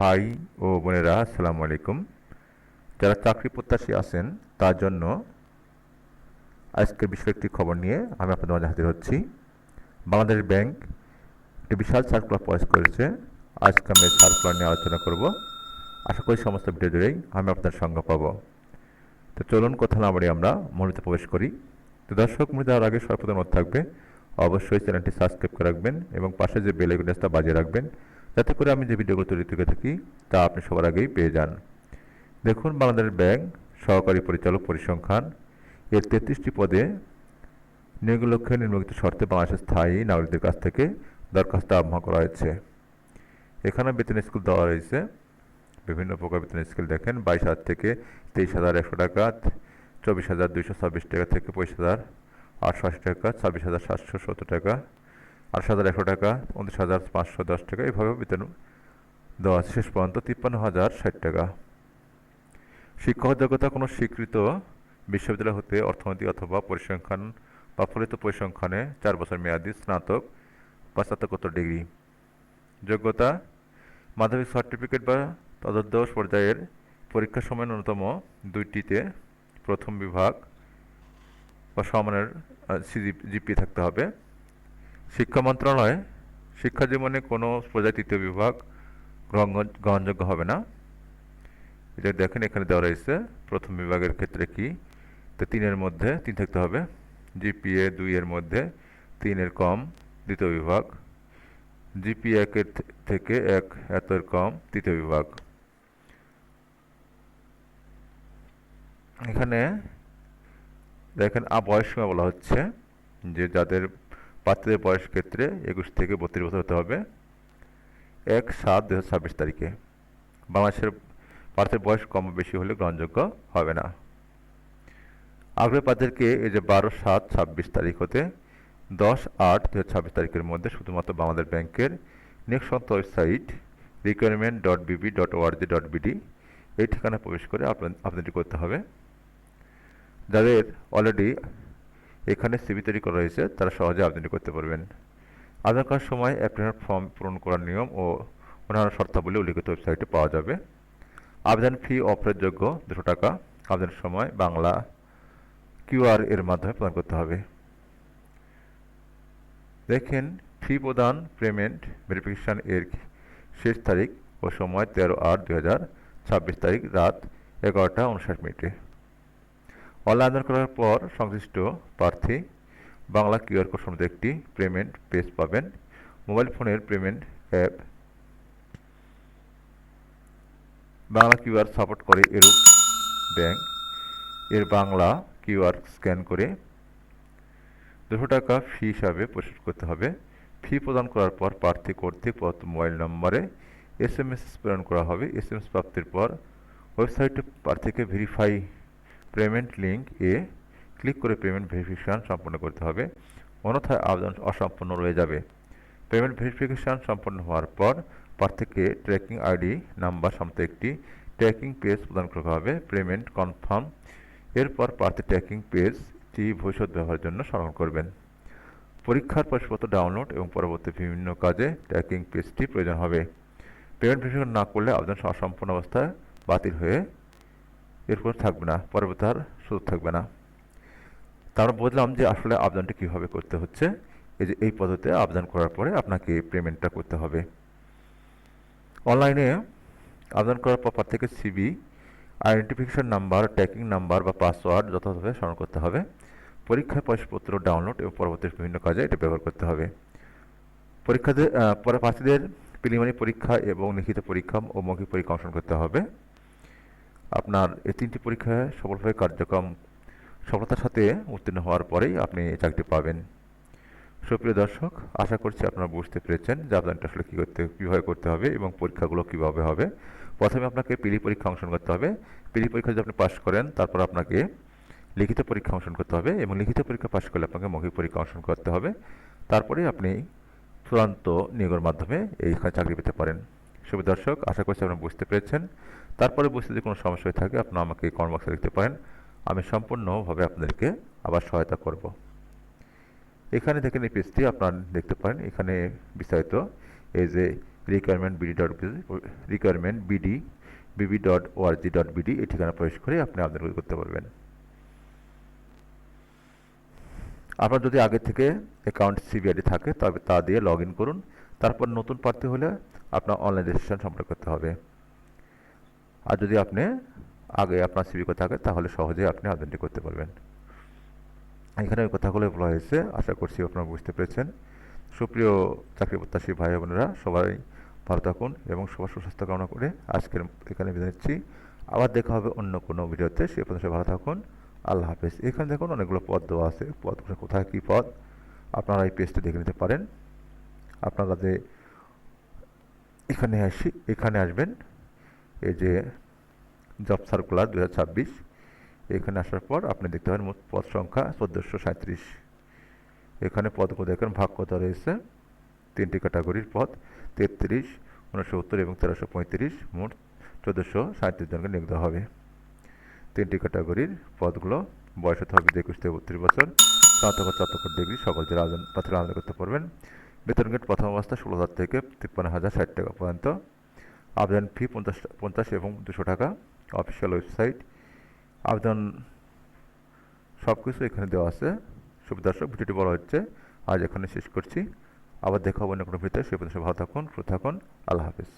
ভাই ও বোনেরা, আসসালামু আলাইকুম। যারা চাকরি প্রত্যাশী আছেন তার জন্য আজকের বিশেষ একটি খবর নিয়ে আমি আপনাদের মাঝে হাজির হচ্ছি। বাংলাদেশ ব্যাংক একটি বিশাল সার্কুলার প্রকাশ করেছে। আজকে আমি এই সার্কুলার নিয়ে আলোচনা করব। আশা করি সমস্ত ভিডিও জুড়েই আমি আপনাদের সঙ্গ পাব। তো চলুন কথা না বাড়িয়ে আমরা মূলত প্রবেশ করি। তো দর্শক মূল দেওয়ার আগে সর্বপ্রথম অনুরোধ থাকবে অবশ্যই চ্যানেলটি সাবস্ক্রাইব করে রাখবেন এবং পাশে যে বেল আইকনটা বাজিয়ে রাখবেন, যাতে করে আমি যে ভিডিওগুলো তৈরি করে থাকি তা আপনি সবার আগেই পেয়ে যান। দেখুন, বাংলাদেশ ব্যাংক সহকারী পরিচালক পরিসংখ্যান এর 33টি পদে নিয়োগের লক্ষ্যে নিম্নলিখিত শর্তে বাংলাদেশের স্থায়ী নাগরিকদের কাছ থেকে দরখাস্ত আহ্বান করা হয়েছে। এখানে বেতন স্কেল দেওয়া রয়েছে, বিভিন্ন প্রকার বেতন স্কেল দেখেন 22,000 থেকে 23,100 টাকা, 24,226 টাকা থেকে 25,880 টাকা, 26,770 টাকা, 28,100 টাকা, 29,510 টাকা, এভাবে বেতন দেওয়া আছে শেষ পর্যন্ত 53,060 টাকা। শিক্ষক যোগ্যতা কোনো স্বীকৃত বিশ্ববিদ্যালয় হতে অর্থনীতি অথবা পরিসংখ্যান বা ফলিত পরিসংখ্যানে 4 বছর মেয়াদী স্নাতক বা স্নাতকোত্তর ডিগ্রি। যোগ্যতা মাধ্যমিক সার্টিফিকেট বা তদর্দশ পর্যায়ের পরীক্ষার সময় ন্যূনতম 2টিতে প্রথম বিভাগ বা সমানের জিপি থাকতে হবে। শিক্ষা মন্ত্রণালয় শিক্ষা জীবনে কোনো পর্যায়ে 3য় বিভাগ গ্রহণযোগ্য হবে না। এটা দেখেন এখানে দেওয়া রয়েছে প্রথম বিভাগের ক্ষেত্রে কি, তো 3-এর মধ্যে 3 থাকতে হবে, জিপিএ 2-এর মধ্যে 3-এর কম দ্বিতীয় বিভাগ, জিপিএ 1-এর থেকে 1 এর কম তৃতীয় বিভাগ। এখানে দেখেন বয়স সীমা বলা হচ্ছে যে যাদের প্রার্থীদের বয়স ক্ষেত্রে 21 থেকে 32 বছর হতে হবে 1/7/2026 তারিখে। বাংলাদেশের প্রার্থীর বয়স কম বেশি হলে গ্রহণযোগ্য হবে না। আগ্রহী প্রার্থীদেরকে এই যে 12/7/26 তারিখ হতে 10/8/2026 তারিখের মধ্যে শুধুমাত্র বাংলাদেশ ব্যাংকের নিয়োগ সংক্রান্ত ওয়েবসাইট recruitment.bb.org.bd এই ঠিকানা প্রবেশ করে আবেদনটি করতে হবে। যাদের অলরেডি এখানে সিভি তৈরি করা হয়েছে তারা সহজে আবেদনটি করতে পারবেন। আবেদন করার সময় অ্যাপ্লিকেশন ফর্ম পূরণ করার নিয়ম ও অন্যান্য শর্তাবলী উল্লিখিত ওয়েবসাইটে পাওয়া যাবে। আবেদন ফি অফারের 200 টাকা। আবেদনের সময় বাংলা কিউআর এর মাধ্যমে প্রদান করতে হবে। দেখেন, ফি প্রদান পেমেন্ট ভেরিফিকেশন এর শেষ তারিখ ও সময় 13/8/2026 তারিখ রাত 11:59। অনলাইন আবেদন করার পর সংশ্লিষ্ট প্রার্থী বাংলা কিউআর কোড সম্বলিত একটি পেমেন্ট পেজ পাবেন। মোবাইল ফোনের payment app Bangla QR support করে এরূপ ব্যাংক এর বাংলা কিউআর স্ক্যান করে 200 টাকা ফি হিসাবে পরিশোধ করতে হবে। ফি প্রদান করার পর প্রার্থী কর্তৃক প্রদত্ত মোবাইল নম্বরে SMS প্রেরণ করা হবে। SMS প্রাপ্তির পর ওয়েবসাইটে প্রার্থীকে ভেরিফাই পেমেন্ট লিঙ্ক এ ক্লিক করে পেমেন্ট ভেরিফিকেশন সম্পন্ন করতে হবে, অন্যথায় আবেদন অসম্পূর্ণ রয়ে যাবে। পেমেন্ট ভেরিফিকেশন সম্পন্ন হওয়ার পর প্রার্থীকে ট্র্যাকিং আইডি নাম্বার সমেত একটি ট্র্যাকিং পেজ প্রদান করা হবে, পেমেন্ট কনফার্ম। এরপর প্রার্থী ট্র্যাকিং পেজটি ভবিষ্যৎ ব্যবহারের জন্য সংরক্ষণ করবেন। পরীক্ষার প্রশ্নপত্র ডাউনলোড এবং পরবর্তী বিভিন্ন কাজে ট্র্যাকিং পেজটি প্রয়োজন হবে। পেমেন্ট ভেরিফিকেশন না করলে আবেদন অসম্পূর্ণ অবস্থায় বাতিল হয়ে এরপর থাকবে না, পরবর্তী আর সুযোগ থাকবে না। তারপর বুঝলাম যে আসলে আবেদনটি কীভাবে করতে হচ্ছে। এই যে এই পদ্ধতিতে আবেদন করার পরে আপনাকে পেমেন্টটা করতে হবে। অনলাইনে আবেদন করার পর থেকে সিবি, আইডেন্টিফিকেশন নাম্বার, ট্র্যাকিং নাম্বার বা পাসওয়ার্ড যথাযথভাবে স্মরণ করতে হবে। পরীক্ষার প্রশ্নপত্র ডাউনলোড এবং পরবর্তী বিভিন্ন কাজে এটা ব্যবহার করতে হবে। পরীক্ষাদের পরে প্রার্থীদের প্রিলিমিনারি পরীক্ষা এবং লিখিত পরীক্ষা ও মৌখিক পরীক্ষা অংশগ্রহণ করতে হবে। আপনার এই 3টি পরীক্ষায় সফলভাবে কার্যক্রম সফলতার সাথে উত্তীর্ণ হওয়ার পরেই আপনি চাকরি পাবেন। সুপ্রিয় দর্শক, আশা করছি আপনারা বুঝতে পেরেছেন যে আবেদনটা আসলে কীভাবে করতে হবে এবং পরীক্ষাগুলো কীভাবে হবে। প্রথমে আপনাকে প্রিলি পরীক্ষা অংশগ্রহণ করতে হবে। প্রিলি পরীক্ষা যদি আপনি পাস করেন তারপর আপনাকে লিখিত পরীক্ষা অংশগ্রহণ করতে হবে এবং লিখিত পরীক্ষা পাস করলে আপনাকে মৌখিক পরীক্ষা অংশগ্রহণ করতে হবে। তারপরে আপনি চূড়ান্ত নিয়োগের মাধ্যমে এইখানে চাকরি পেতে পারেন। সুপ্রিয় দর্শক, আশা করছি আপনারা বুঝতে পেরেছেন। তারপরে বুঝতে যদি কোনো সমস্যা হয়ে থাকে আপনারা আমাকে কমেন্ট বক্সে লিখতে পারেন, আমি সম্পূর্ণভাবে আপনাদেরকে আবার সহায়তা করব। এখানে দেখেন এই পেজটি আপনারা দেখতে পারেন, এখানে বিস্তারিত এই যে requirement.bd এই ঠিকানা প্রবেশ করে আপনি আবেদন করতে পারবেন। আপনার যদি আগে থেকে অ্যাকাউন্ট সিবিআইডি থাকে তবে তা দিয়ে লগ ইন করুন। তারপর নতুন প্রার্থী হলে আপনার অনলাইন রেজিস্ট্রেশন সম্পন্ন করতে হবে। আর যদি আপনি আগে আপনার সিভি থাকে তাহলে সহজেই আপনি আবেদনটি করতে পারবেন। এখানে ওই কথাগুলো বলা হয়েছে, আশা করছি আপনারা বুঝতে পেরেছেন। সুপ্রিয় চাকরি প্রত্যাশী ভাই বোনেরা, সবাই ভালো থাকুন এবং সবার সুস্বাস্থ্য কামনা করে আজকের এখানে বিদায় নিচ্ছি। আবার দেখা হবে অন্য কোনো ভিডিওতে। সে পর্যন্ত ভালো থাকুন। আল্লাহ হাফেজ। এখানে দেখুন অনেকগুলো পদ দেওয়া আছে, পদগুলো কোথায় কী পদ আপনারা এই পেজটি দেখে নিতে পারেন। আপনারা যে এখানে আসবেন, এই যে জব সার্কুলার 2026, এখানে আসার পর আপনি দেখতে পাবেন মোট পদ সংখ্যা 1437। এখানে পদগুলো দেখেন ভাগ কত রয়েছে, 3টি ক্যাটাগরির পদ, 33, 69 এবং 1335, মোট 1437 জনকে নিয়োগ দেওয়া হবে। 3টি ক্যাটাগরির পদগুলো, বয়স হতে হবে 21 থেকে 32 বছর, স্নাতক ডিগ্রি, সকল জেলা প্রার্থীরা আবেদন করতে পারবেন। বেতন গেট প্রথম অবস্থা 16,000 থেকে 53,060 টাকা পর্যন্ত। আবেদন ফি 50 এবং 200 টাকা। অফিসিয়াল ওয়েবসাইট, আবেদন সব কিছু এখানে দেওয়া আছে। দর্শক, ভিডিওটি বড় হচ্ছে, আজ এখানে শেষ করছি। আবার দেখা হবে অন্য কোনো ভিডিওতে। সে পর্যন্ত ভালো থাকুন, সুস্থ থাকুন। আল্লাহ হাফেজ।